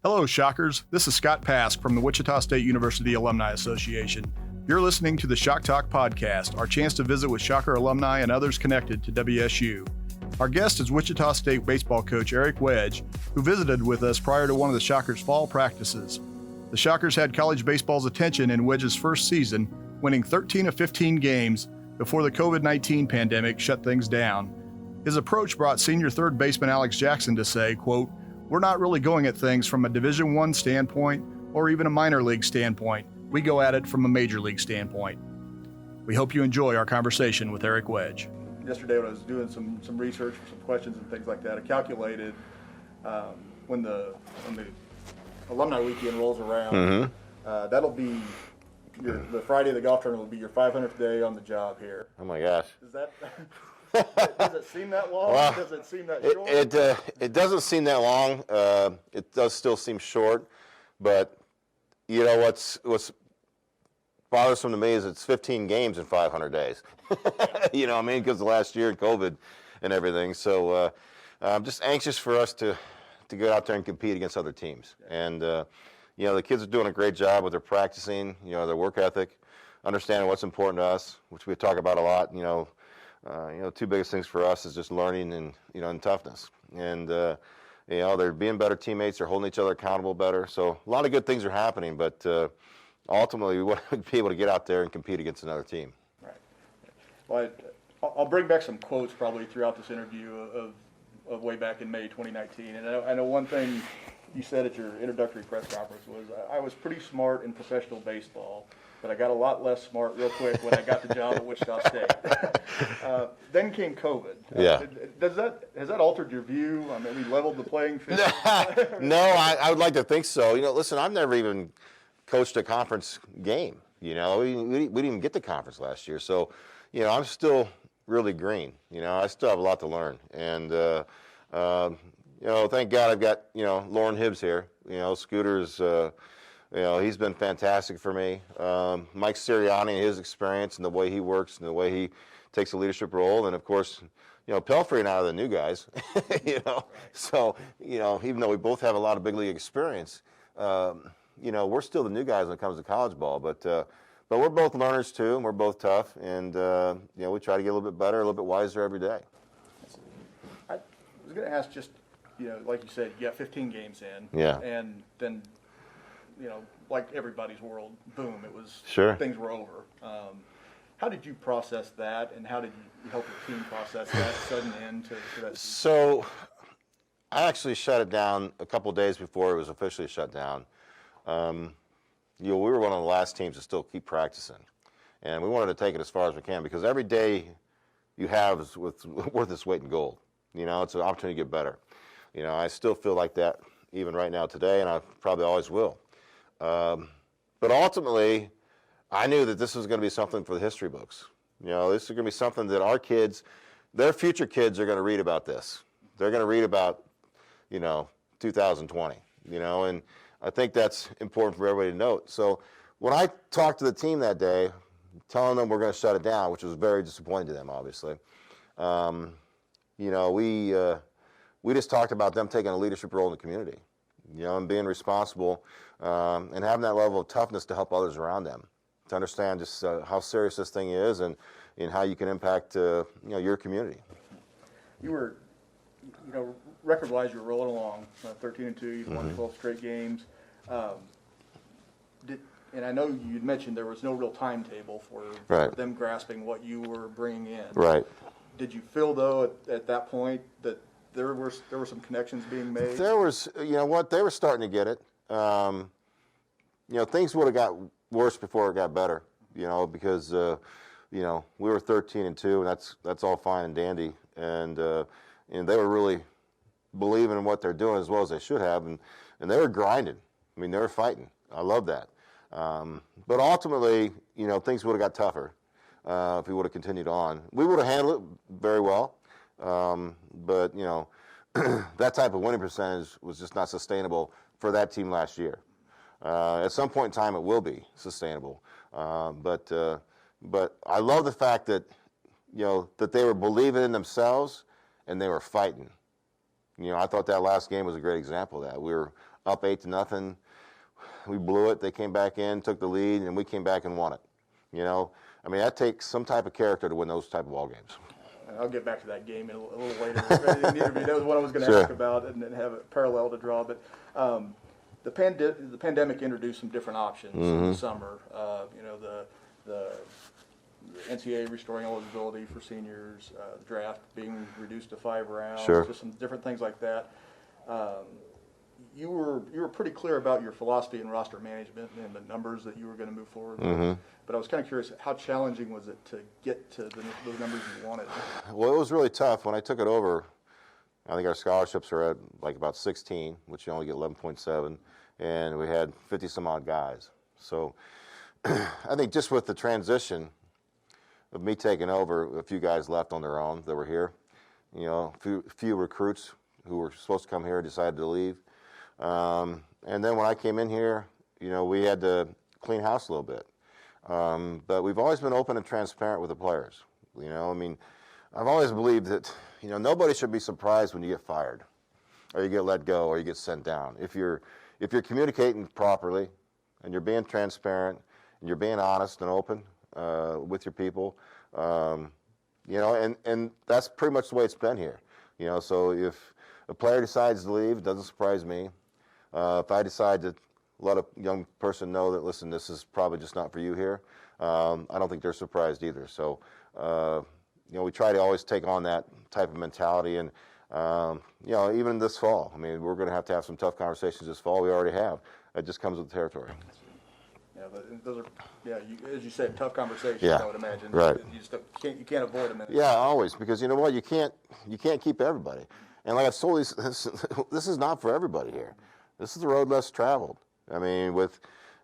Hello, Shockers. This is Scott Paske from the Wichita State University Alumni Association. You're listening to the Shock Talk podcast, our chance to visit with Shocker alumni and others connected to WSU. Our guest is Wichita State baseball coach Eric Wedge, who visited with us prior to one of the Shockers' fall practices. The Shockers had college baseball's attention in Wedge's first season, winning 13 of 15 games before the COVID-19 pandemic shut things down. His approach brought senior third baseman Alex Jackson to say, quote, "We're not really going at things from a Division I standpoint or even a minor league standpoint. We go at it from a major league standpoint." We hope you enjoy our conversation with Eric Wedge. Yesterday when I was doing some research for some questions and things like that, I calculated when the alumni weekend rolls around, that'll be the Friday of the golf tournament will be your 500th day on the job here. Oh my gosh. Is that... Does it seem that long? Well, does it seem that short? It doesn't seem that long. It does still seem short, but you know what's bothersome to me is it's 15 games in 500 days. You know what I mean? Because of last year and COVID and everything. So I'm just anxious for us to get out there and compete against other teams. And you know, the kids are doing a great job with their practicing, you know, their work ethic, understanding what's important to us, which we talk about a lot. You know, two biggest things for us is just learning and toughness. And you know, they're being better teammates. They're holding each other accountable better. So a lot of good things are happening, but ultimately we want to be able to get out there and compete against another team. Right. Well, I'll bring back some quotes probably throughout this interview of way back in May 2019. And I know one thing you said at your introductory press conference was, "I was pretty smart in professional baseball, but I got a lot less smart real quick when I got the job at Wichita State." Then came COVID. Yeah. Has that altered your view? I mean, we leveled the playing field. No, I would like to think so. You know, listen, I've never even coached a conference game. You know, we didn't even get to conference last year. So, you know, I'm still really green. You know, I still have a lot to learn. And, you know, thank God I've got, you know, Lauren Hobbs here. You know, Scooter's, you know, he's been fantastic for me. Mike Siriani and his experience and the way he works and the way he takes a leadership role. And, of course, you know, Pelfrey and I are the new guys, you know. So, you know, even though we both have a lot of big league experience, you know, we're still the new guys when it comes to college ball. But we're both learners, too, and we're both tough. And, you know, we try to get a little bit better, a little bit wiser every day. I was going to ask just, you know, like you said, you got 15 games in. Yeah. And then, you know, like everybody's world, boom, it was, Sure. Things were over. How did you process that, and how did you help your team process that sudden end to that season? So I actually shut it down a couple of days before it was officially shut down. You know, we were one of the last teams to still keep practicing, and we wanted to take it as far as we can because every day you have is worth its weight in gold. You know, it's an opportunity to get better. You know, I still feel like that even right now today, and I probably always will. But ultimately, I knew that this was going to be something for the history books. You know, this is going to be something that our kids, their future kids are going to read about this. They're going to read about, you know, 2020, you know, and I think that's important for everybody to note. So when I talked to the team that day, telling them we're going to shut it down, which was very disappointing to them, obviously, you know, we just talked about them taking a leadership role in the community, you know, and being responsible and having that level of toughness to help others around them, to understand just how serious this thing is and how you can impact, you know, your community. You were, you know, record-wise, you were rolling along, 13-2. You've won 12 straight games. And I know you'd mentioned there was no real timetable for them grasping what you were bringing in. Right. Did you feel, though, at that point that there were some connections being made? There was, you know what, they were starting to get it. You know, things would have got worse before it got better, you know, because, you know, we were 13-2, and that's all fine and dandy. And they were really believing in what they're doing as well as they should have, and they were grinding. I mean, they were fighting. I love that. But ultimately, you know, things would have got tougher if we would have continued on. We would have handled it very well, but, you know, that type of winning percentage was just not sustainable for that team last year. At some point in time, it will be sustainable. But I love the fact that, you know, that they were believing in themselves and they were fighting. You know, I thought that last game was a great example of that. We were up 8-0. We blew it. They came back in, took the lead, and we came back and won it. You know, I mean, that takes some type of character to win those type of ball games. I'll get back to that game a little later in the interview. That was what I was going to ask about and have a parallel to draw. But the pandemic introduced some different options in the summer. You know, the NCAA restoring eligibility for seniors, the draft being reduced to 5 rounds, just some different things like that. You were pretty clear about your philosophy in roster management and the numbers that you were going to move forward with. But I was kind of curious, how challenging was it to get to those numbers you wanted? Well, it was really tough. When I took it over, I think our scholarships are at like about 16, which you only get 11.7, and we had 50-some-odd guys. So I think just with the transition of me taking over, a few guys left on their own that were here. You know, a few recruits who were supposed to come here decided to leave. And then when I came in here, you know, we had to clean house a little bit. But we've always been open and transparent with the players. You know, I mean, I've always believed that, you know, nobody should be surprised when you get fired or you get let go or you get sent down. If you're communicating properly and you're being transparent and you're being honest and open with your people, you know, and that's pretty much the way it's been here. You know, so if a player decides to leave, it doesn't surprise me. If I decide to let a young person know that, listen, this is probably just not for you here, I don't think they're surprised either. So, you know, we try to always take on that type of mentality. And, you know, even this fall, I mean, we're going to have some tough conversations this fall. We already have. It just comes with the territory. Yeah, but those are, as you said, tough conversations, I would imagine. Right. You can't avoid them. Yeah, always, because you know what? You can't keep everybody. And like I've told you, this is not for everybody here. This is the road less traveled. I mean, with,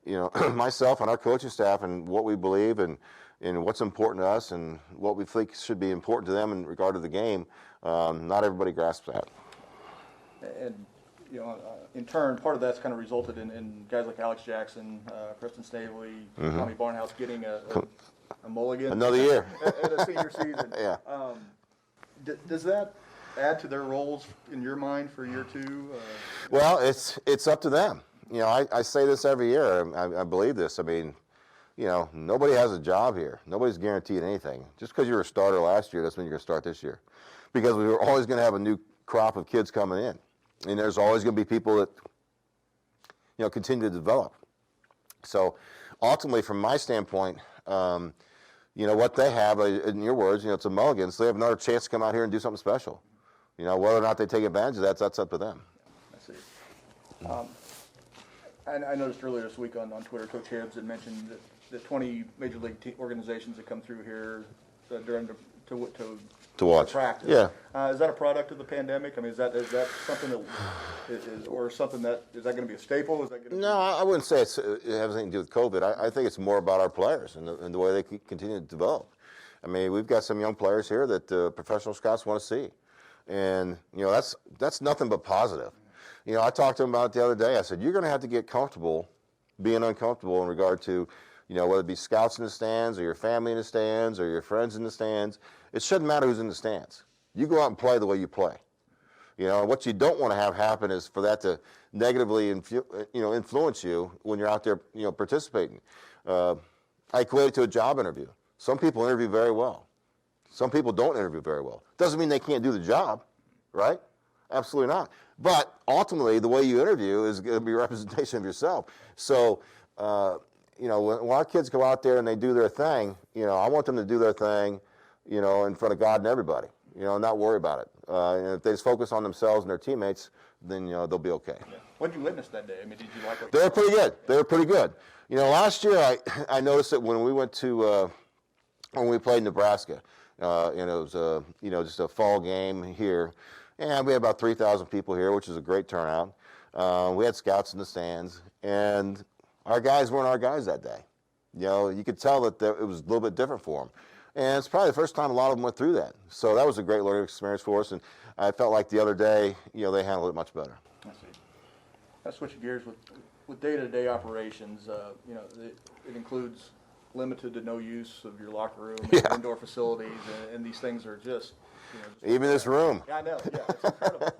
you know, myself and our coaching staff and what we believe and what's important to us and what we think should be important to them in regard to the game, not everybody grasps that. And, you know, in turn, part of that's kind of resulted in guys like Alex Jackson, Preston Snavely, Tommy Barnhouse getting a mulligan. Another year. at a senior season. Yeah. Does that add to their roles in your mind for year 2? Well, it's up to them. You know, I say this every year. I believe this. I mean, you know, nobody has a job here. Nobody's guaranteed anything. Just because you were a starter last year doesn't mean you're going to start this year. Because we were always going to have a new crop of kids coming in. And there's always going to be people that, you know, continue to develop. So ultimately, from my standpoint, you know, what they have, in your words, you know, it's a mulligan, so they have another chance to come out here and do something special. You know, whether or not they take advantage of that, that's up to them. I see. I noticed earlier this week on Twitter, Coach Hibbs had mentioned that the 20 major league organizations that come through here during to watch practice. Yeah. Is that a product of the pandemic? I mean, is that something that is or something that is that going to be a staple? Is that going to No, I wouldn't say it has anything to do with COVID. I think it's more about our players and the way they continue to develop. I mean, we've got some young players here that professional scouts want to see, and you know that's nothing but positive. You know, I talked to him about it the other day. I said, you're going to have to get comfortable being uncomfortable in regard to, you know, whether it be scouts in the stands or your family in the stands or your friends in the stands. It shouldn't matter who's in the stands. You go out and play the way you play. You know, what you don't want to have happen is for that to negatively influence you when you're out there, you know, participating. I equate it to a job interview. Some people interview very well. Some people don't interview very well. Doesn't mean they can't do the job, right? Absolutely not. But ultimately, the way you interview is going to be a representation of yourself. So, you know, when our kids go out there and they do their thing, you know, I want them to do their thing, you know, in front of God and everybody, you know, and not worry about it. And if they just focus on themselves and their teammates, then, you know, they'll be okay. Yeah. What did you witness that day? I mean, did you like what They were pretty good. They were pretty good. You know, last year I noticed that when we went to, when we played Nebraska, and it was, you know, just a fall game here, and we had about 3,000 people here, which is a great turnout. We had scouts in the stands, and our guys weren't our guys that day. You know, you could tell that it was a little bit different for them. And it's probably the first time a lot of them went through that. So that was a great learning experience for us, and I felt like the other day, you know, they handled it much better. I see. Let's switch gears with day-to-day operations. You know, it includes limited to no use of your locker room, and indoor facilities, and these things are just, you know, even this room. Yeah, I know. Yeah, it's incredible.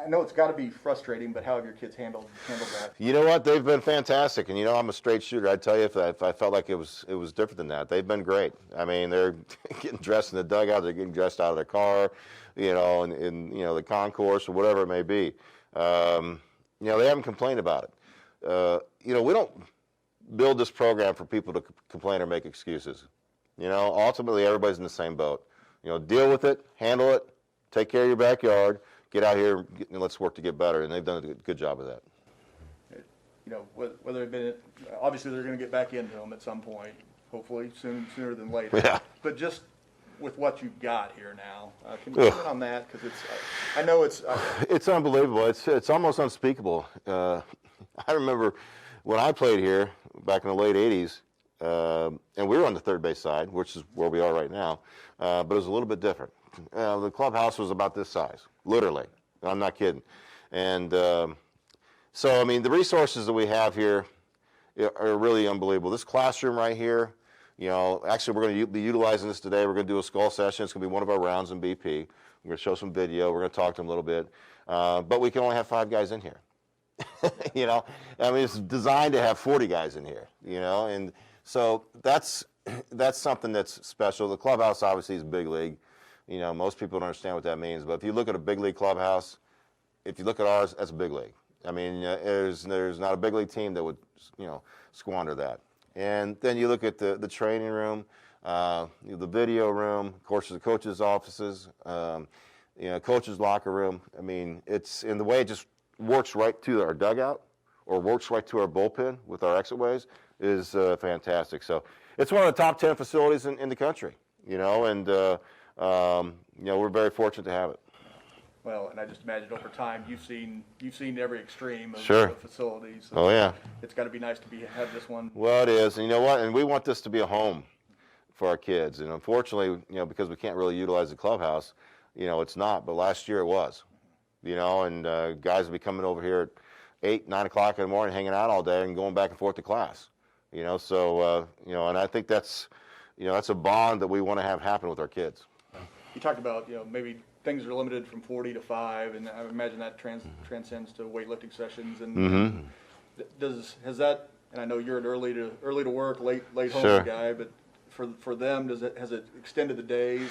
I know it's got to be frustrating, but how have your kids handled that? You know what? They've been fantastic, and I'm a straight shooter. I'd tell you if I felt like it was different than that. They've been great. I mean, they're getting dressed in the dugout, they're getting dressed out of their car, in the concourse or whatever it may be. They haven't complained about it. We don't build this program for people to complain or make excuses. Ultimately everybody's in the same boat. Deal with it, handle it, take care of your backyard, get out here and let's work to get better. And they've done a good job of that. Whether it been, obviously they're going to get back into them at some point, hopefully sooner than later. Yeah. But just with what you've got here now, can you comment on that? Because I know it's it's unbelievable. It's almost unspeakable. I remember when I played here back in the late '80s, and we were on the third base side, which is where we are right now, but it was a little bit different. The clubhouse was about this size, literally. I'm not kidding. And so, I mean, the resources that we have here are really unbelievable. This classroom right here, actually we're going to be utilizing this today. We're going to do a skull session. It's going to be one of our rounds in BP. We're going to show some video. We're going to talk to them a little bit. But we can only have 5 guys in here. I mean, it's designed to have 40 guys in here, and so that's something that's special. The clubhouse obviously is big league. Most people don't understand what that means, but if you look at a big league clubhouse, if you look at ours, that's a big league. I mean, there's not a big league team that would, squander that. And then you look at the training room, the video room, of course, the coaches' offices, coaches' locker room. I mean, it's in the way it just works right to our dugout or works right to our bullpen with our exit ways is fantastic. So it's one of the top 10 facilities in the country, and we're very fortunate to have it. Well, and I just imagine over time you've seen every extreme of Sure. the facilities. Oh yeah. It's got to be nice to have this one. Well, it is, and you know what? And we want this to be a home for our kids. And unfortunately, because we can't really utilize the clubhouse, it's not. But last year it was, and guys will be coming over here at 8, 9 o'clock in the morning, hanging out all day and going back and forth to class. So and I think that's a bond that we want to have happen with our kids. You talked about maybe things are limited from 40 to 5, and I imagine that transcends to weightlifting sessions. And has that? And I know you're an early to work, late home Sure. guy, but for them, has it extended the days?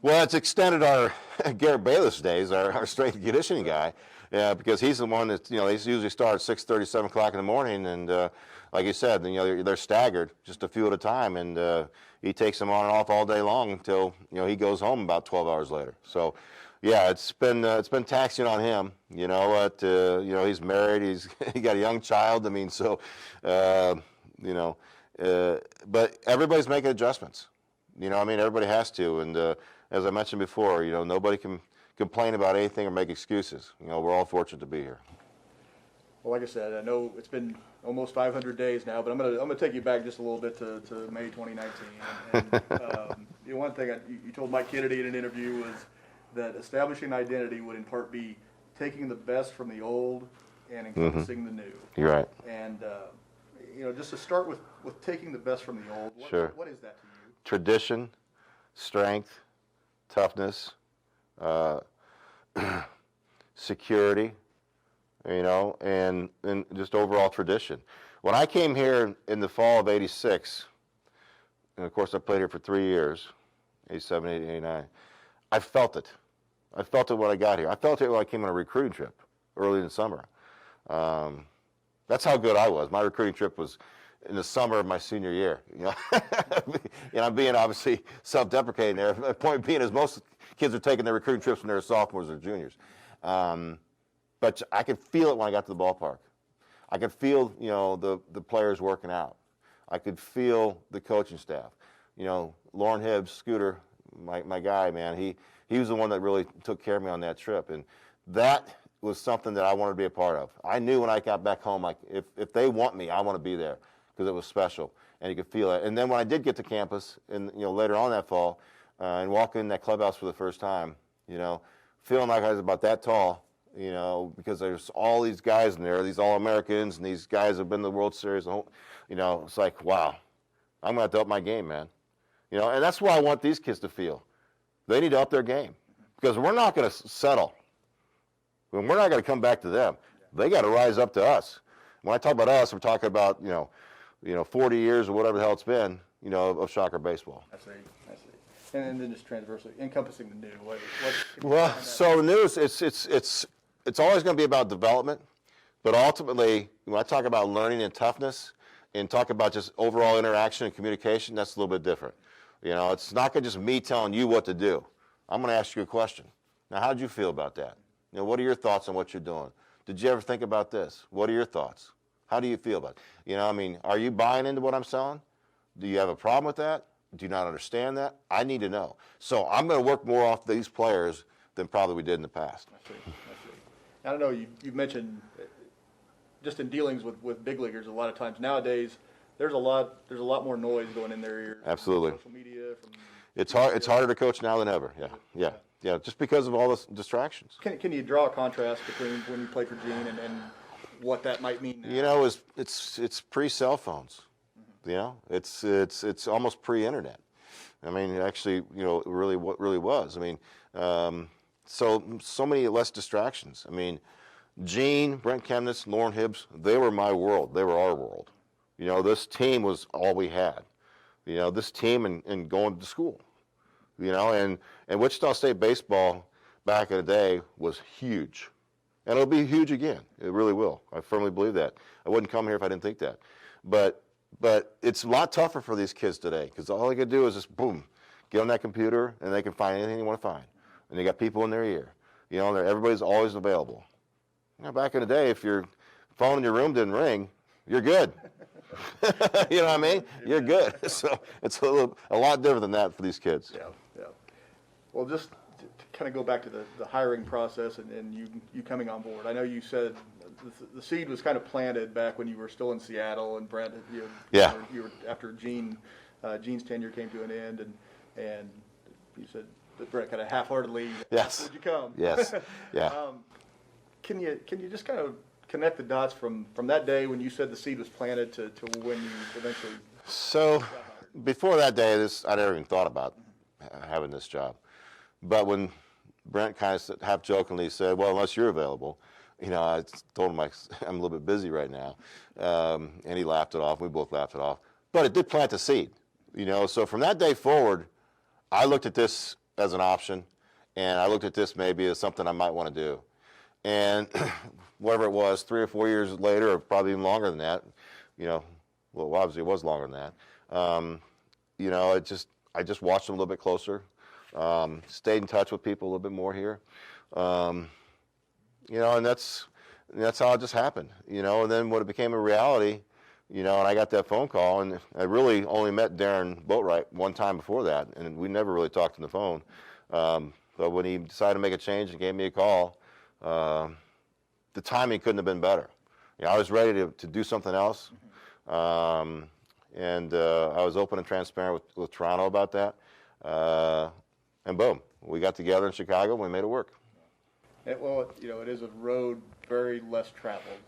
Well, it's extended our Garrett Bayless days, our strength and conditioning guy, because he's the one that they usually start at 6:30, 7 o'clock in the morning, and like you said, they're staggered just a few at a time, and he takes them on and off all day long until he goes home about 12 hours later. So, yeah, it's been taxing on him. He's married, he got a young child. I mean, so but everybody's making adjustments. Everybody has to, and as I mentioned before, nobody can complain about anything or make excuses. We're all fortunate to be here. Well, like I said, I know it's been almost 500 days now, but I'm gonna take you back just a little bit to May 2019. And one thing you told Mike Kennedy in an interview was that establishing identity would in part be taking the best from the old and encompassing the new. You're right. And just to start with taking the best from the old, Sure. What is that to you? Tradition, strength, toughness, security, and just overall tradition. When I came here in the fall of '86, and of course I played here for 3 years, '87, '88, '89, I felt it. I felt it when I got here. I felt it when I came on a recruiting trip early in the summer. That's how good I was. My recruiting trip was in the summer of my senior year. I'm being obviously self-deprecating there. The point being is most kids are taking their recruiting trips when they're sophomores or juniors. But I could feel it when I got to the ballpark. I could feel, the players working out. I could feel the coaching staff. Lauren Hobbs, Scooter, my guy, man, he was the one that really took care of me on that trip. And that was something that I wanted to be a part of. I knew when I got back home, like, if they want me, I want to be there because it was special. And you could feel it. And then when I did get to campus, and later on that fall, and walk in that clubhouse for the first time, feeling like I was about that tall, because there's all these guys in there, these All-Americans, and these guys have been to the World Series. It's like, wow, I'm going to have to up my game, man. And that's what I want these kids to feel. They need to up their game because we're not going to settle. When we're not going to come back to them. They got to rise up to us. When I talk about us, I'm talking about 40 years or whatever the hell it's been, of Shocker baseball. I see. And then just transversely encompassing the new. Well, so the news, it's always going to be about development, but ultimately, when I talk about learning and toughness, and talk about just overall interaction and communication, that's a little bit different. It's not going to just me telling you what to do. I'm going to ask you a question. Now, how did you feel about that? What are your thoughts on what you're doing? Did you ever think about this? What are your thoughts? How do you feel about it? Are you buying into what I'm selling? Do you have a problem with that? Do you not understand that? I need to know. So I'm going to work more off these players than probably we did in the past. I see. I don't know, you mentioned just in dealings with big leaguers, a lot of times nowadays, there's a lot more noise going in their ear. Absolutely. Social media. It's harder to coach now than ever. Yeah. Just because of all the distractions. Can you draw a contrast between when you played for Gene and what that might mean now? It's pre-cell phones. It's almost pre-internet. Actually, it really was. So many less distractions. Gene, Brent Chemnitz, Lauren Hobbs, they were my world. They were our world. This team was all we had. This team and going to school. And Wichita State baseball back in the day was huge. And it'll be huge again. It really will. I firmly believe that. I wouldn't come here if I didn't think that. But it's a lot tougher for these kids today because all they can do is just, boom, get on that computer and they can find anything they want to find. And they got people in their ear. Everybody's always available. Back in the day, if your phone in your room didn't ring, you're good. You know what I mean? You're good. So it's a lot different than that for these kids. Yeah. Well, just to kind of go back to the hiring process and you coming on board. I know you said the seed was kind of planted back when you were still in Seattle and Brent. You were after Gene's tenure came to an end and you said that Brent kind of half-heartedly. Yes. Would you come? Yes. Yeah. Can you just kind of connect the dots from that day when you said the seed was planted to when you eventually? So before that day, I never even thought about having this job. But when Brent kind of half jokingly said, "Well, unless you're available," I told him I'm a little bit busy right now, and he laughed it off. We both laughed it off. But it did plant the seed, So from that day forward, I looked at this as an option, and I looked at this maybe as something I might want to do. And whatever it was, 3 or 4 years later, or probably even longer than that, well, obviously it was longer than that. I just watched them a little bit closer, stayed in touch with people a little bit more here, and that's how it just happened, And then when it became a reality, and I got that phone call, and I really only met Darren Boatwright one time before that, and we never really talked on the phone. But when he decided to make a change and gave me a call, the timing couldn't have been better. I was ready to do something else, and I was open and transparent with Toronto about that. And boom, we got together in Chicago and we made it work. It is a road very less traveled,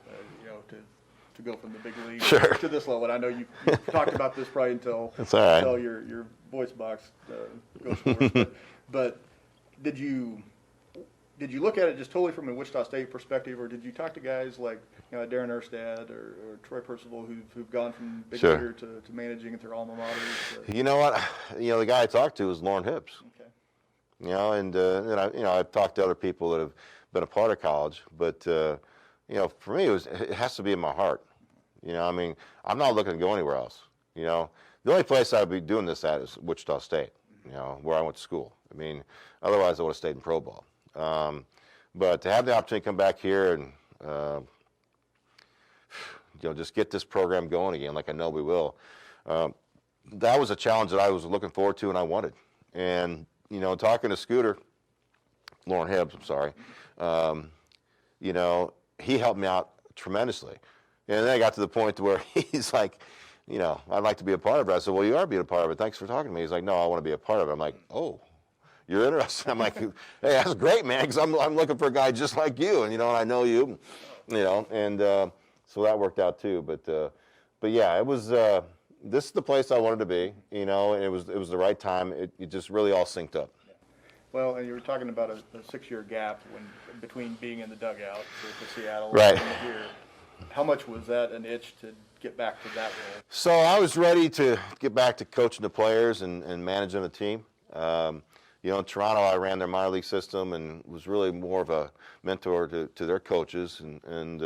to go from the big league to this level. And I know you talked about this probably until your voice box goes forward. But did you look at it just totally from a Wichita State perspective, or did you talk to guys like Darren Erstad or Troy Percival who've gone from big leaguer to managing at their alma maters? You know what? The guy I talked to was Lauren Hobbs. Okay. And I've talked to other people that have been a part of college, but for me it has to be in my heart. I'm not looking to go anywhere else. The only place I'd be doing this at is Wichita State. Where I went to school. Otherwise I would have stayed in pro ball. But to have the opportunity to come back here and just get this program going again, like I know we will, that was a challenge that I was looking forward to and I wanted. And talking to Scooter, Lauren Hobbs, I'm sorry, he helped me out tremendously. And then I got to the point where he's like, I'd like to be a part of it. I said, well, you are being a part of it. Thanks for talking to me. He's like, no, I want to be a part of it. I'm like, oh. You're interested? I'm like, hey, that's great, man, because I'm looking for a guy just like you, and I know you, and so that worked out too. But yeah, it was this is the place I wanted to be, and it was the right time. It just really all synced up. Well, and you were talking about a 6-year gap between being in the dugout to Seattle right. and here. How much was that an itch to get back to that role? So I was ready to get back to coaching the players and managing the team. In Toronto, I ran their minor league system and was really more of a mentor to their coaches and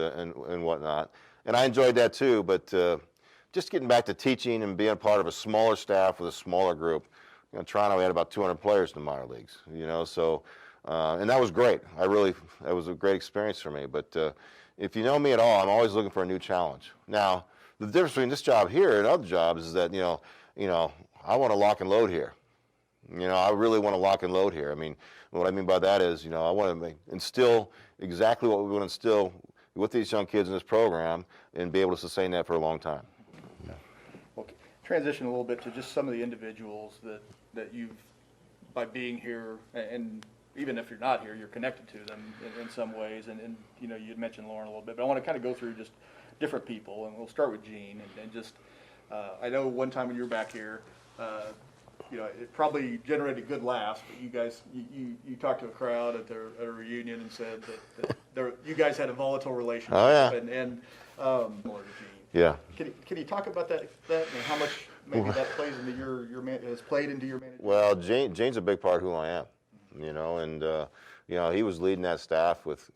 whatnot. And I enjoyed that too, but just getting back to teaching and being part of a smaller staff with a smaller group. In Toronto, we had about 200 players in the minor leagues, so, and that was great. That was a great experience for me. But if you know me at all, I'm always looking for a new challenge. Now, the difference between this job here and other jobs is that, I want to lock and load here. I really want to lock and load here. I mean, what I mean by that is, I want to instill exactly what we want to instill with these young kids in this program and be able to sustain that for a long time. Yeah. Okay. Transition a little bit to just some of the individuals that you've, by being here, and even if you're not here, you're connected to them in some ways. And you'd mentioned Lauren a little bit, but I want to kind of go through just different people, and we'll start with Gene. And just, I know one time when you were back here, it probably generated good laughs, but you guys, you talked to a crowd at a reunion and said that you guys had a volatile relationship. Oh, yeah. And Gene. Yeah. Can you talk about that and how much maybe that plays into has played into your management? Well, Gene's a big part of who I am, and he was leading that staff with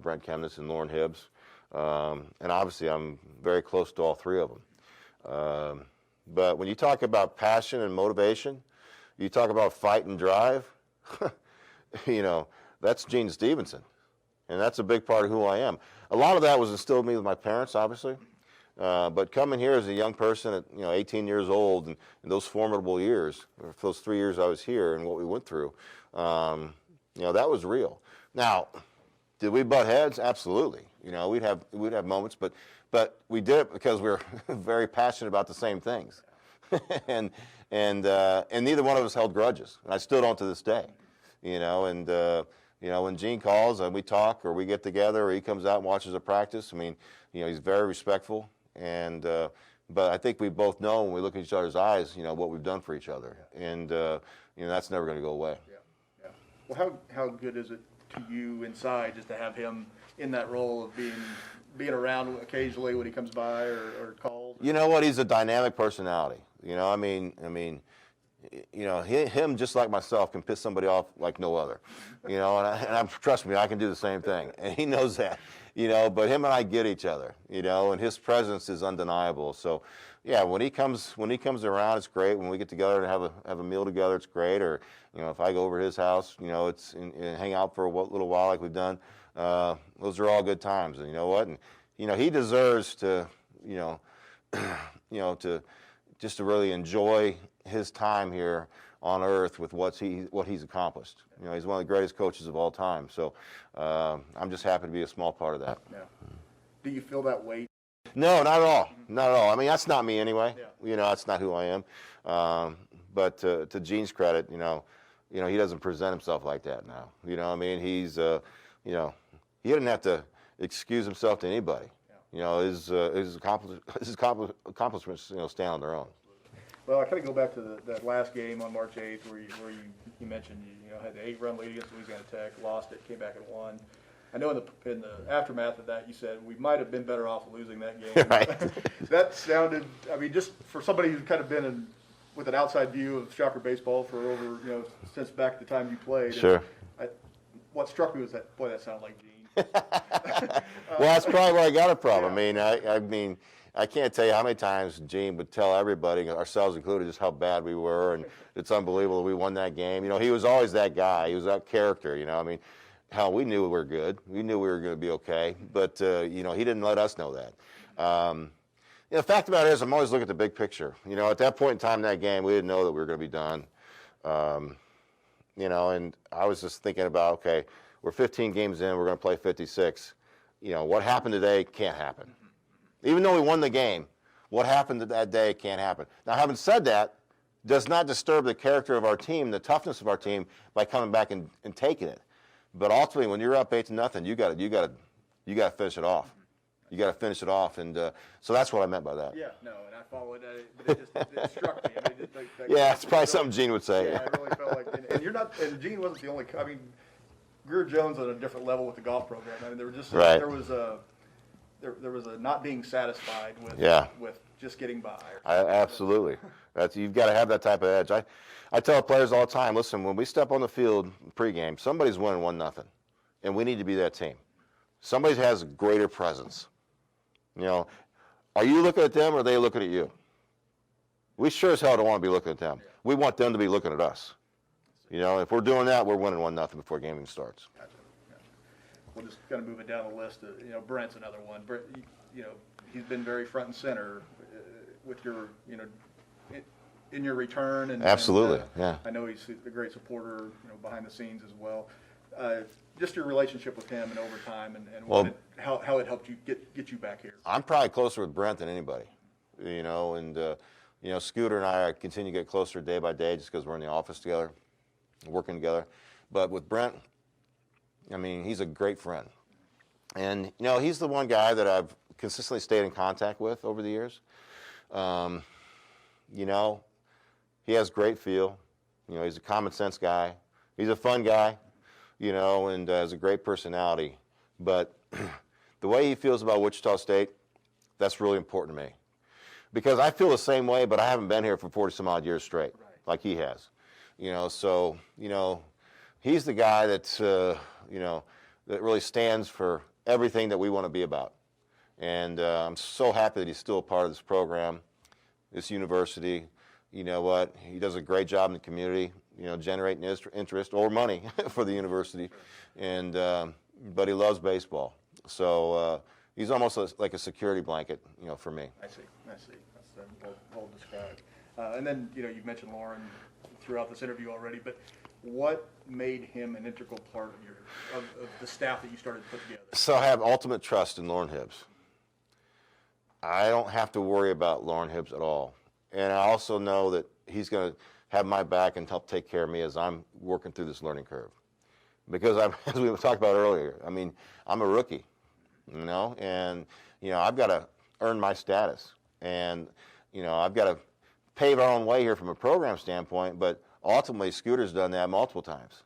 Brent and Lauren Hobbs, and obviously I'm very close to all three of them. But when you talk about passion and motivation, you talk about fight and drive, that's Gene Stevenson, and that's a big part of who I am. A lot of that was instilled in me with my parents, obviously. But coming here as a young person at 18 years old and those formidable years, or those 3 years I was here and what we went through, that was real. Now, did we butt heads? Absolutely. We'd have moments, but we did it because we were very passionate about the same things, and neither one of us held grudges. And I still don't to this day. When Gene calls and we talk or we get together or he comes out and watches a practice, I mean, he's very respectful. And but I think we both know when we look at each other's eyes, what we've done for each other, and that's never going to go away. Yeah. Well, how good is it to you inside just to have him in that role of being around occasionally when he comes by or calls? You know what? He's a dynamic personality. Him just like myself can piss somebody off like no other. And trust me, I can do the same thing, and he knows that. But him and I get each other, and his presence is undeniable. So, yeah, when he comes around, it's great. When we get together and have a meal together, it's great. Or, if I go over to his house, it's and hang out for a little while like we've done. Those are all good times. And you know what? And he deserves to, to really enjoy his time here on earth with what he's accomplished. He's one of the greatest coaches of all time. So I'm just happy to be a small part of that. Yeah. Do you feel that weight? No, not at all. Not at all. I mean, that's not me anyway. Yeah. That's not who I am. But to Gene's credit, he doesn't present himself like that now. He's he didn't have to excuse himself to anybody. Yeah. His accomplishments stand on their own. Well, I kind of go back to that last game on March 8th where you mentioned you had the 8-run lead against Louisiana Tech, lost it, came back and won. I know in the aftermath of that you said we might have been better off losing that game. Right. That sounded, just for somebody who's kind of been with an outside view of Shocker baseball for over, since back the time you played. Sure. What struck me was that, boy, that sounded like Gene. Well, that's probably where I got it from. Yeah. I can't tell you how many times Gene would tell everybody, ourselves included, just how bad we were, and it's unbelievable we won that game. He was always that guy. He was that character. Hell, we knew we were good. We knew we were going to be okay, but he didn't let us know that. The fact of the matter is, I'm always looking at the big picture. At that point in time in that game, we didn't know that we were going to be done. And I was just thinking about, okay, we're 15 games in, we're going to play 56. What happened today can't happen. Even though we won the game, what happened that day can't happen. Now, having said that, does not disturb the character of our team, the toughness of our team, by coming back and taking it. But ultimately, when you're up 8-0, you got to finish it off. You got to finish it off, and so that's what I meant by that. Yeah, no, and I followed but it struck me. I mean, Yeah, it's probably something Gene would say. Yeah, it really felt like, and you're not, and Gene wasn't the only. I mean, Greer Jones on a different level with the golf program. I mean, there was there was a not being satisfied with just getting by. Absolutely, you've got to have that type of edge. I tell players all the time, listen, when we step on the field pregame, somebody's winning 1-0, and we need to be that team. Somebody has a greater presence. You know, are you looking at them or are they looking at you? We sure as hell don't want to be looking at them. We want them to be looking at us. You know, if we're doing that, we're winning 1-0 before game even starts. Gotcha. We'll just kind of move it down the list. You know, Brent's another one. Brent, you know, he's been very front and center with your, you know, in your return. And absolutely, and, I know he's a great supporter, you know, behind the scenes as well. Just your relationship with him and over time, and how it helped you get you back here. I'm probably closer with Brent than anybody, you know, and you know, Scooter and I continue to get closer day by day just because we're in the office together, working together. But with Brent, I mean, he's a great friend, and you know, he's the one guy that I've consistently stayed in contact with over the years. You know, he has great feel. You know, he's a common sense guy. He's a fun guy. You know, and has a great personality. But the way he feels about Wichita State, that's really important to me. Because I feel the same way, but I haven't been here for 40-some-odd years straight, like he has. You know, so, you know, he's the guy that's, you know, that really stands for everything that we want to be about. And I'm so happy that he's still a part of this program, this university. You know what? He does a great job in the community. You know, generating interest or money for the university, and but he loves baseball, so he's almost like a security blanket, you know, for me. I see. That's well described. And then, you know, you've mentioned Lauren throughout this interview already, but what made him an integral part of the staff that you started to put together? So I have ultimate trust in Lauren Hobbs. I don't have to worry about Lauren Hobbs at all, and I also know that he's going to have my back and help take care of me as I'm working through this learning curve. Because as we talked about earlier, I mean, I'm a rookie, you know, and, you know, I've got to earn my status. And, you know, I've got to pave our own way here from a program standpoint, but ultimately Scooter's done that multiple times.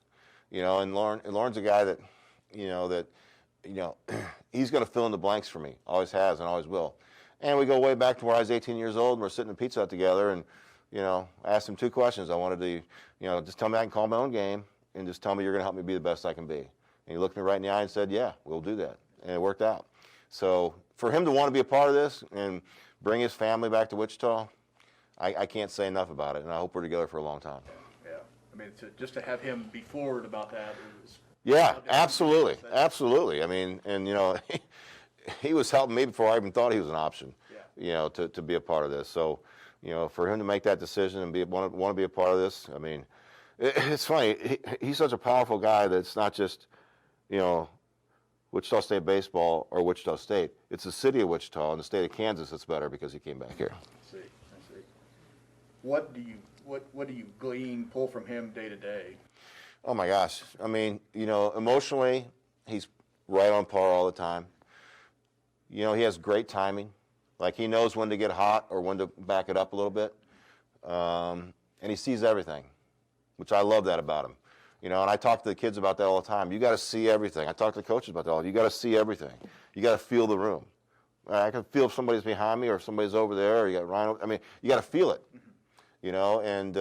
You know, and Lauren's a guy that, you know, he's going to fill in the blanks for me, always has and always will. And we go way back to where I was 18 years old, and we're sitting in Pizza Hut together, and you know, I asked him 2 questions. I wanted to, you know, just tell me I can call my own game and just tell me you're going to help me be the best I can be. And he looked me right in the eye and said, yeah, we'll do that. And it worked out. So for him to want to be a part of this and bring his family back to Wichita, I can't say enough about it. And I hope we're together for a long time. Yeah. I mean, just to have him be forward about that is... Yeah, absolutely. Absolutely. I mean, and, you know, he was helping me before I even thought he was an option, you know, to be a part of this. So, you know, for him to make that decision and want to be a part of this, I mean, it's funny. He's such a powerful guy that it's not just, you know, Wichita State baseball or Wichita State. It's the city of Wichita and the state of Kansas that's better because he came back here. I see. What do you pull from him day to day? Oh my gosh. I mean, you know, emotionally, he's right on par all the time. You know, he has great timing. Like, he knows when to get hot or when to back it up a little bit. And he sees everything, which I love that about him. You know, and I talk to the kids about that all the time. You got to see everything. I talk to the coaches about that all. You got to see everything. You got to feel the room. I can feel if somebody's behind me or if somebody's over there or you got Ryan. I mean, you got to feel it. You know, and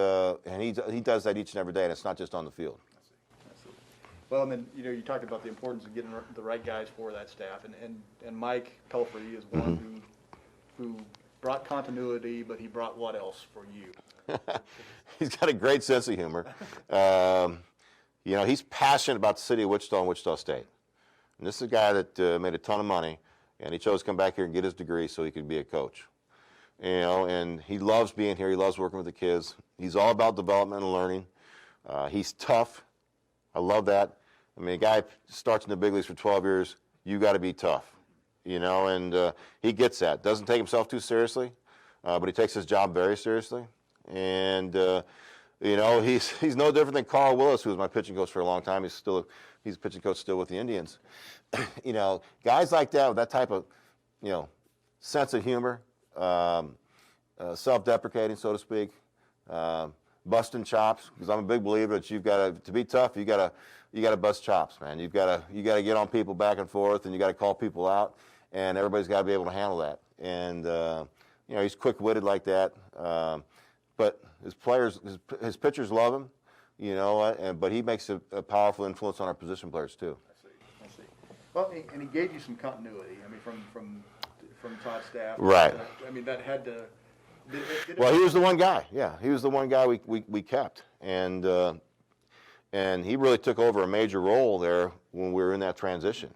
he does that each and every day, and it's not just on the field. I see. Well, and then, you know, you talked about the importance of getting the right guys for that staff, and Mike Pelfrey is one who brought continuity, but he brought what else for you? He's got a great sense of humor. You know, he's passionate about the city of Wichita and Wichita State. And this is a guy that made a ton of money, and he chose to come back here and get his degree so he could be a coach. You know, and he loves being here. He loves working with the kids. He's all about development and learning. He's tough. I love that. I mean, a guy starts in the big leagues for 12 years, you got to be tough. You know, and he gets that. Doesn't take himself too seriously, but he takes his job very seriously. And you know, he's no different than Carl Willis, who was my pitching coach for a long time. He's a pitching coach still with the Indians. You know, guys like that with that type of sense of humor, self-deprecating, so to speak, busting chops. Because I'm a big believer that you've got to be tough. You got to bust chops, man. You got to get on people back and forth, and you got to call people out, and everybody's got to be able to handle that. And he's quick-witted like that. But his players, his pitchers love him, but he makes a powerful influence on our position players too. I see. Well, and he gave you some continuity. I mean, from Todd's staff. Right. That had to. Well, he was the one guy. Yeah, he was the one guy we kept, and he really took over a major role there when we were in that transition,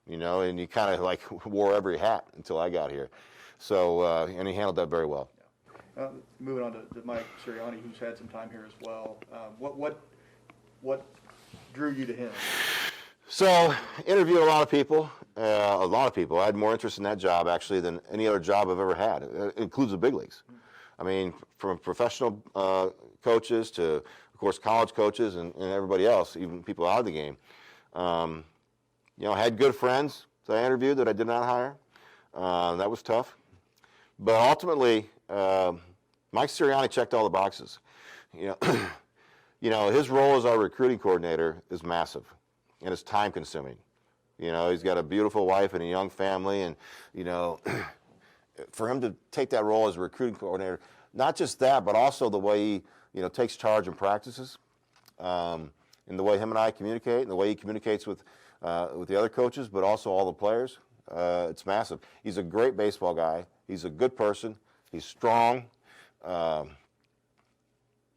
and he kind of like wore every hat until I got here. So and he handled that very well. Moving on to Mike Siriani, who's had some time here as well. What drew you to him? So, interviewed a lot of people. I had more interest in that job actually than any other job I've ever had. It includes the big leagues. I mean, from professional coaches to, of course, college coaches and everybody else, even people out of the game. I had good friends that I interviewed that I did not hire. That was tough. But ultimately, Mike Siriani checked all the boxes. His role as our recruiting coordinator is massive, and it's time-consuming. He's got a beautiful wife and a young family, and for him to take that role as a recruiting coordinator, not just that, but also the way he, takes charge in practices, and the way him and I communicate, and the way he communicates with the other coaches, but also all the players. It's massive. He's a great baseball guy. He's a good person. He's strong.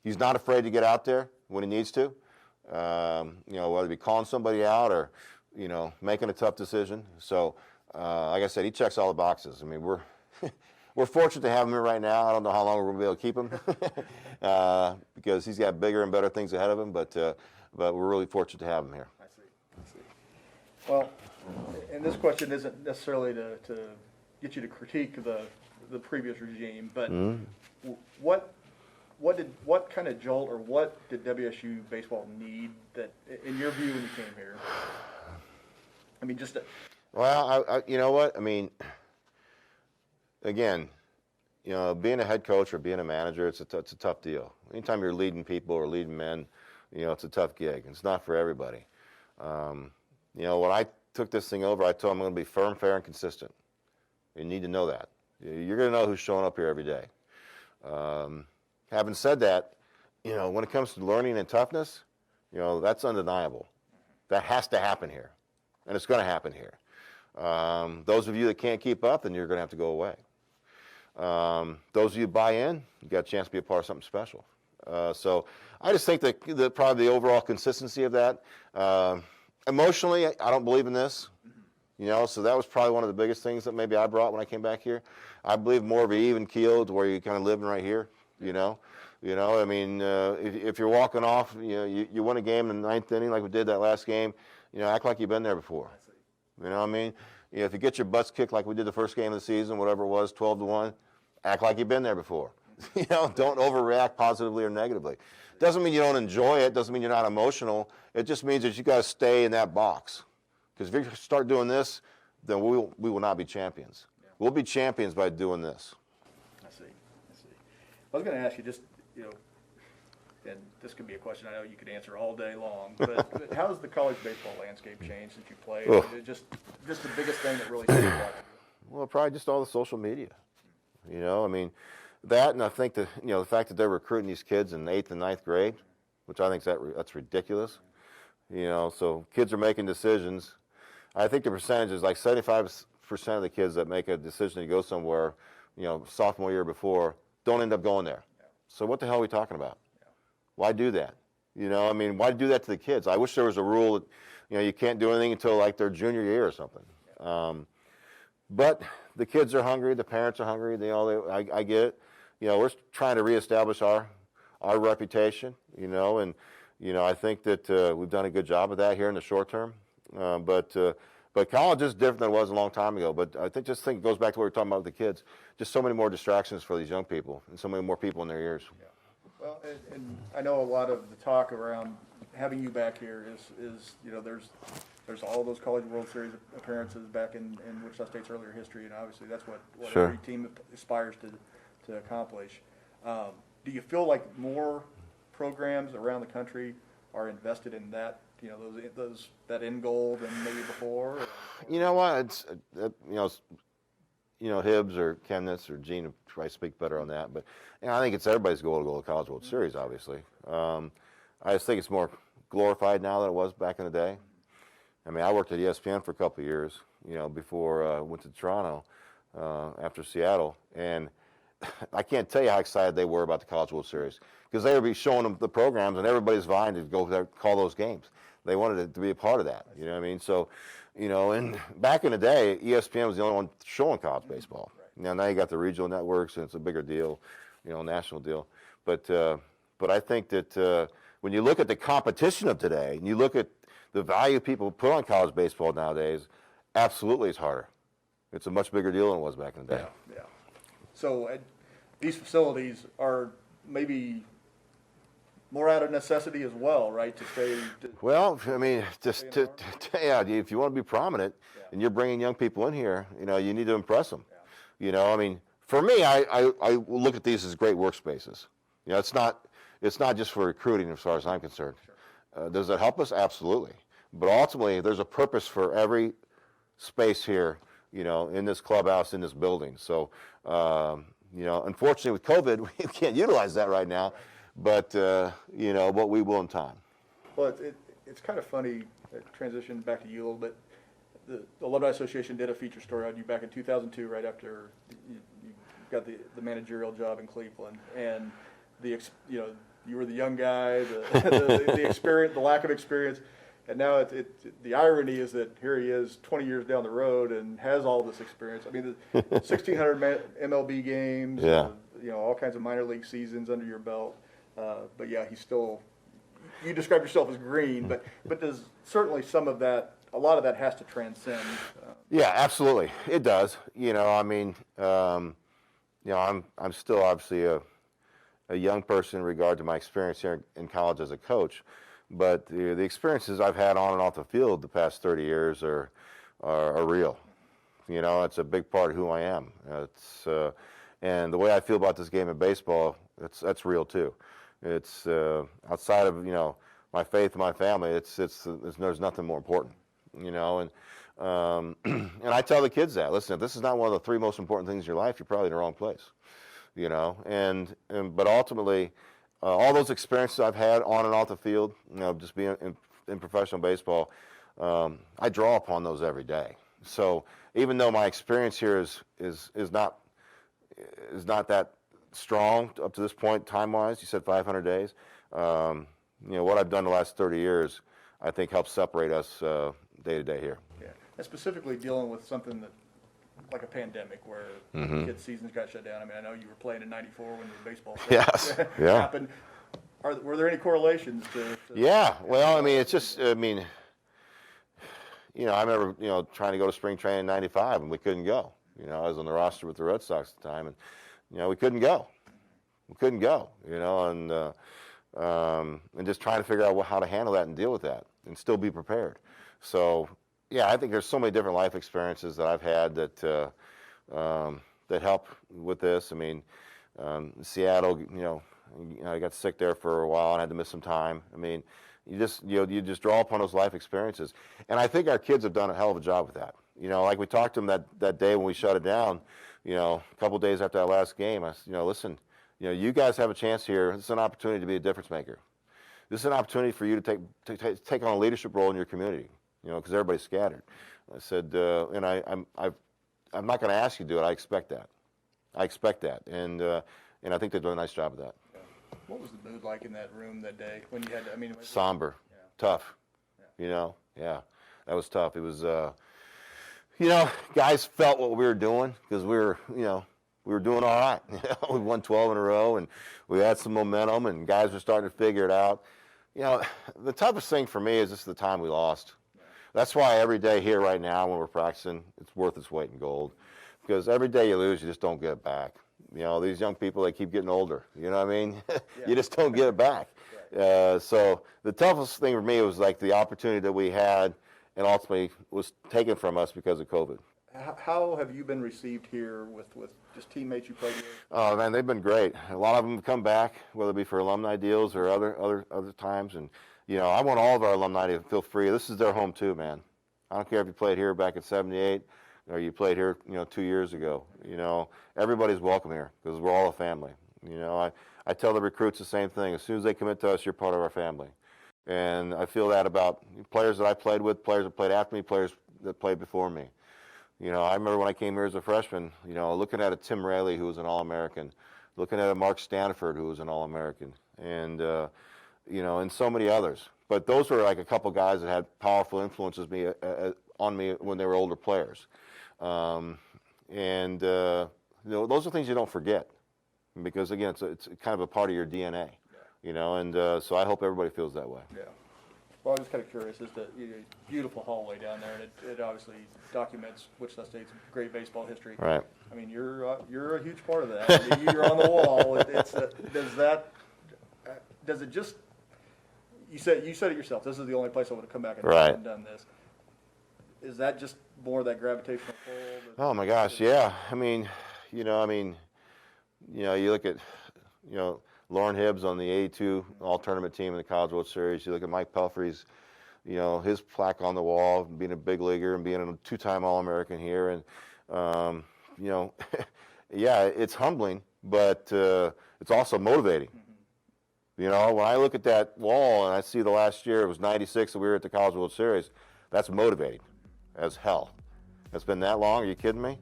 He's not afraid to get out there when he needs to, whether it be calling somebody out or, making a tough decision. So, like I said, he checks all the boxes. I mean, we're fortunate to have him here right now. I don't know how long we're going to be able to keep him because he's got bigger and better things ahead of him, but we're really fortunate to have him here. I see. Well, and this question isn't necessarily to get you to critique the previous regime, but what kind of jolt or what did WSU baseball need that, in your view, when you came here? I mean, Well, you know what? I mean, again, being a head coach or being a manager, it's a tough deal. Anytime you're leading people or leading men, it's a tough gig. It's not for everybody. When I took this thing over, I told them I'm going to be firm, fair, and consistent. You need to know that. You're going to know who's showing up here every day. Having said that, when it comes to learning and toughness, that's undeniable. That has to happen here, and it's going to happen here. Those of you that can't keep up, then you're going to have to go away. Those of you who buy in, you got a chance to be a part of something special. So I just think that probably the overall consistency of that. Emotionally, I don't believe in this. So that was probably one of the biggest things that maybe I brought when I came back here. I believe more of an even keel to where you're kind of living right here. I mean, if you're walking off, you win a game in the ninth inning like we did that last game. Act like you've been there before. What I mean? If you get your butts kicked like we did the first game of the season, whatever it was, 12-1, act like you've been there before. Don't overreact positively or negatively. Doesn't mean you don't enjoy it. Doesn't mean you're not emotional. It just means that you got to stay in that box. Because if you start doing this, then we will not be champions. Yeah. We'll be champions by doing this. I see. I was going to ask you just, and this could be a question I know you could answer all day long, but how has the college baseball landscape changed since you played? Just the biggest thing that really stands out to you? Well, probably just all the social media. I mean, that, and I think that, the fact that they're recruiting these kids in 8th and 9th grade, which I think that's ridiculous. So kids are making decisions. I think the percentage is like 75% of the kids that make a decision to go somewhere, sophomore year before, don't end up going there. Yeah. So what the hell are we talking about? Yeah. Why do that? Why do that to the kids? I wish there was a rule that, you can't do anything until like their junior year or something. Yeah. But the kids are hungry, the parents are hungry. I get it. We're trying to reestablish our reputation. And I think that we've done a good job of that here in the short term. But college is different than it was a long time ago. But I think it goes back to what we were talking about with the kids. Just so many more distractions for these young people, and so many more people in their ears. Yeah. Well, and I know a lot of the talk around having you back here is there's there's all those College World Series appearances back in Wichita State's earlier history, and obviously that's what Sure. every team aspires to accomplish. Do you feel like more programs around the country are invested in that, that end goal than maybe before? You know what? It's Hibbs or Chemnitz or Gene would probably speak better on that, but I think it's everybody's goal to go to the College World Series. Obviously, I just think it's more glorified now than it was back in the day. I mean, I worked at ESPN for a couple of years, before I went to Toronto after Seattle, and I can't tell you how excited they were about the College World Series because they would be showing them the programs, and everybody's vying to go there, call those games. They wanted it to be a part of that. You know what I mean? So, and back in the day, ESPN was the only one showing college baseball. Right. Now you got the regional networks, and it's a bigger deal, national deal. But I think that when you look at the competition of today, and you look at the value people put on college baseball nowadays, absolutely it's harder. It's a much bigger deal than it was back in the day. Yeah. So these facilities are maybe more out of necessity as well, right? Well, I mean, if you want to be prominent and you're bringing young people in here, you need to impress them. Yeah. I mean, for me, I look at these as great workspaces. It's not just for recruiting as far as I'm concerned. Sure. Does it help us? Absolutely. But ultimately, there's a purpose for every space here, in this clubhouse, in this building. So, unfortunately with COVID, we can't utilize that right now. But, what we will in time. Well, it's kind of funny, transition back to you a little bit. The Alumni Association did a feature story on you back in 2002, right after you got the managerial job in Cleveland. And, you were the young guy, the experience, the lack of experience. And now the irony is that here he is 20 years down the road and has all this experience. I mean, the 1,600 MLB games, all kinds of minor league seasons under your belt. But yeah, he's still, you describe yourself as green, but there's certainly a lot of that has to transcend. Yeah, absolutely. It does. I'm still obviously a young person in regard to my experience here in college as a coach, but the experiences I've had on and off the field the past 30 years are real. It's a big part of who I am. And the way I feel about this game of baseball, that's real too. It's outside of my faith and my family. There's nothing more important. And I tell the kids that, listen, if this is not one of the 3 most important things in your life, you're probably in the wrong place. But ultimately, all those experiences I've had on and off the field, just being in professional baseball, I draw upon those every day. So even though my experience here is not that strong up to this point, time-wise, you said 500 days. What I've done the last 30 years, I think helps separate us day to day here. Yeah, and specifically dealing with something like a pandemic where kids' seasons got shut down. I mean, I know you were playing in '94 when the baseball happened. Were there any correlations to Yeah, well, I mean, it's just, I remember, trying to go to spring training in '95 and we couldn't go. I was on the roster with the Red Sox at the time, and we couldn't go. And just trying to figure out how to handle that and deal with that and still be prepared. So, yeah, I think there's so many different life experiences that I've had that help with this. I mean, Seattle, I got sick there for a while and had to miss some time. I mean, you just draw upon those life experiences. And I think our kids have done a hell of a job with that. Like we talked to them that day when we shut it down, a couple of days after that last game, I said, listen, you guys have a chance here. This is an opportunity to be a difference maker. This is an opportunity for you to take on a leadership role in your community, because everybody's scattered. I said, and I'm not going to ask you to do it. I expect that. And I think they've done a nice job of that. What was the mood like in that room that day when you had to, somber, tough, yeah, that was tough. It was, guys felt what we were doing because we were doing all right. We won 12 in a row and we had some momentum and guys were starting to figure it out. The toughest thing for me is just the time we lost. That's why every day here right now when we're practicing, it's worth its weight in gold. Because every day you lose, you just don't get it back. These young people, they keep getting older. You know what I mean? You just don't get it back. So the toughest thing for me was like the opportunity that we had and ultimately was taken from us because of COVID. How have you been received here with just teammates you played with? Oh man, they've been great. A lot of them come back, whether it be for alumni deals or other times. And I want all of our alumni to feel free. This is their home too, man. I don't care if you played here back in '78 or you played here, 2 years ago. Everybody's welcome here because we're all a family. I tell the recruits the same thing. As soon as they commit to us, you're part of our family. And I feel that about players that I played with, players that played after me, players that played before me. I remember when I came here as a freshman, looking at a Tim Raley who was an All-American, looking at a Mark Stanford who was an All-American, and and so many others. But those were like a couple guys that had powerful influences on me when they were older players. Those are things you don't forget because, again, it's kind of a part of your DNA, so I hope everybody feels that way. Yeah. Well, I'm just kind of curious. It's the beautiful hallway down there, and it obviously documents Wichita State's great baseball history. Right. I mean, you're a huge part of that. I mean, you're on the wall. Does it just? You said it yourself. This is the only place I would have come back and done this. Is that just more of that gravitational pull? Oh my gosh, yeah. I mean, you look at, Lauren Hobbs on the A2 all-tournament team in the College World Series. You look at Mike Pelfrey's, his plaque on the wall, being a big leaguer and being a two-time All-American here. And, yeah, it's humbling, but it's also motivating. When I look at that wall and I see the last year, it was '96 that we were at the College World Series, that's motivating as hell. It's been that long? Are you kidding me?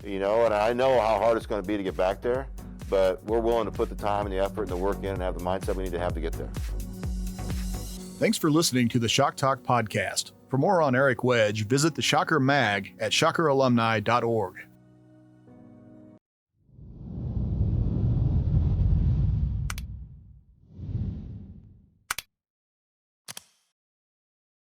And I know how hard it's going to be to get back there, but we're willing to put the time and the effort and the work in and have the mindset we need to have to get there. Thanks for listening to the Shock Talk podcast. For more on Eric Wedge, visit the Shocker Mag at shockeralumni.org.